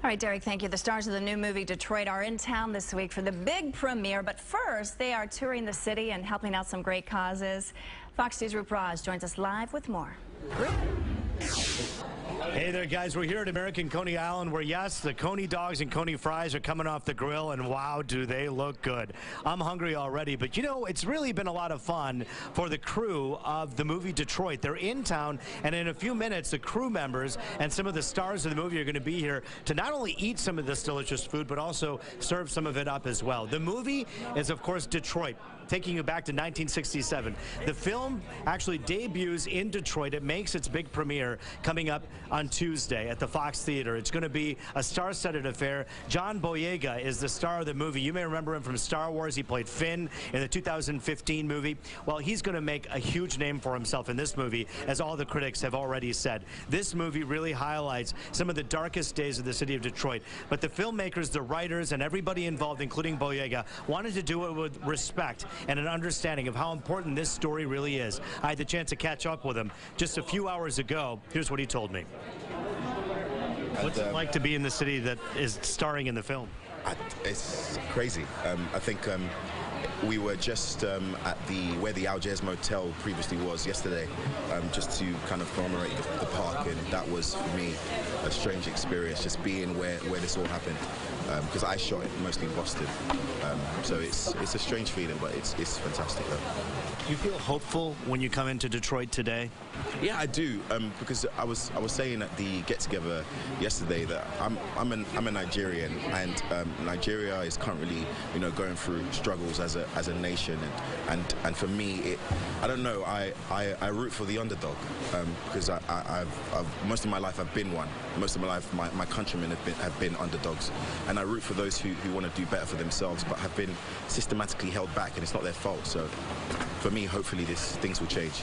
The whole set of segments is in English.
All right, Derek, thank you. The stars of the new movie Detroit are in town this week for the big premiere, but first they are touring the city and helping out some great causes. Fox News' Rup Raj joins us live with more. Hey there, guys. We're here at American Coney Island where, yes, the Coney dogs and Coney fries are coming off the grill, and wow, do they look good. I'm hungry already, but, you know, it's really been a lot of fun for the crew of the movie Detroit. They're in town, and in a few minutes, the crew members and some of the stars of the movie are going to be here to not only eat some of this delicious food, but also serve some of it up as well. The movie is, of course, Detroit, taking you back to 1967. The film actually debuts in Detroit. It makes its big premiere coming up on Tuesday at the Fox Theater. It's going to be a star-studded affair. John Boyega is the star of the movie. You may remember him from Star Wars. He played Finn in the 2015 movie. Well, he's going to make a huge name for himself in this movie, as all the critics have already said. This movie really highlights some of the darkest days of the city of Detroit. But the filmmakers, the writers, and everybody involved, including Boyega, wanted to do it with respect and an understanding of how important this story really is. I had the chance to catch up with him just a few hours ago. Here's what he told me. What's it like to be in the city that is starring in the film? It's crazy. I think we were just at where the Algiers Motel previously was yesterday, just to kind of commemorate the park, and that was for me a strange experience, just being where this all happened, because I shot it mostly in Boston, so it's a strange feeling, but it's fantastic though. Do you feel hopeful when you come into Detroit today? Yeah, I do, because I was saying at the get-together yesterday that I'm a Nigerian, and Nigeria is currently, you know, going through struggles as a nation, and for me, I don't know, I root for the underdog, because I've most of my life I've been one. Most of my life, my countrymen have been underdogs, and I root for those who want to do better for themselves, but have been systematically held back, and it's not their fault. So, for me, hopefully, things will change.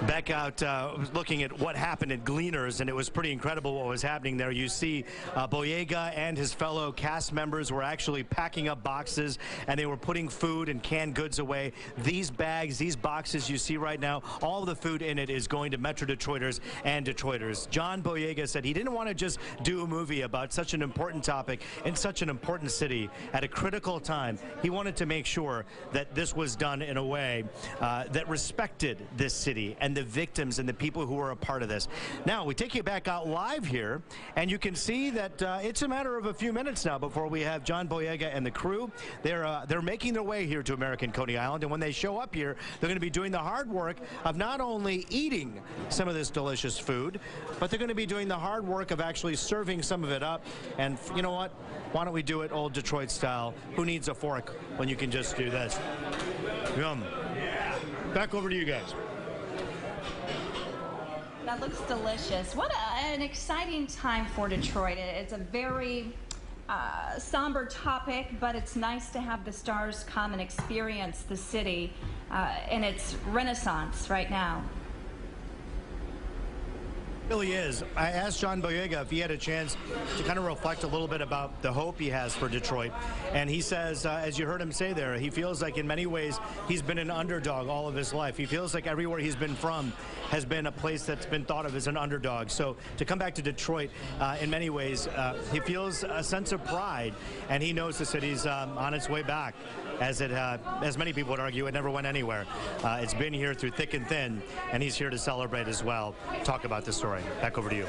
Back out looking at what happened at Gleaners, and it was pretty incredible what was happening there. You see Boyega and his fellow cast members were actually packing up boxes, and they were putting food and canned goods away. These bags, these boxes you see right now, all the food in it is going to Metro Detroiters and Detroiters. John Boyega said he didn't want to just do a movie about such an important topic in such an important city at a critical time. He wanted to make sure that this was done in a way that respected this city and the victims and the people who were a part of this. Now, we take you back out live here, and you can see that it's a matter of a few minutes now before we have John Boyega and the crew. They're making their way here to American Coney Island, and when they show up here, they're going to be doing the hard work of not only eating some of this delicious food, but they're going to be doing the hard work of actually serving some of it up. And you know what? Why don't we do it old Detroit style? Who needs a fork when you can just do this? Yum. Back over to you guys. That looks delicious. What an exciting time for Detroit. It's a very somber topic, but it's nice to have the stars come and experience the city in its renaissance right now. Really is. I asked John Boyega if he had a chance to kind of reflect a little bit about the hope he has for Detroit. And he says, as you heard him say there, he feels like in many ways he's been an underdog all of his life. He feels like everywhere he's been from has been a place that's been thought of as an underdog. So to come back to Detroit, in many ways, he feels a sense of pride, and he knows the city's on its way back. As many people would argue, it never went anywhere. It's been here through thick and thin, and he's here to celebrate as well. Talk about this story. Back over to you.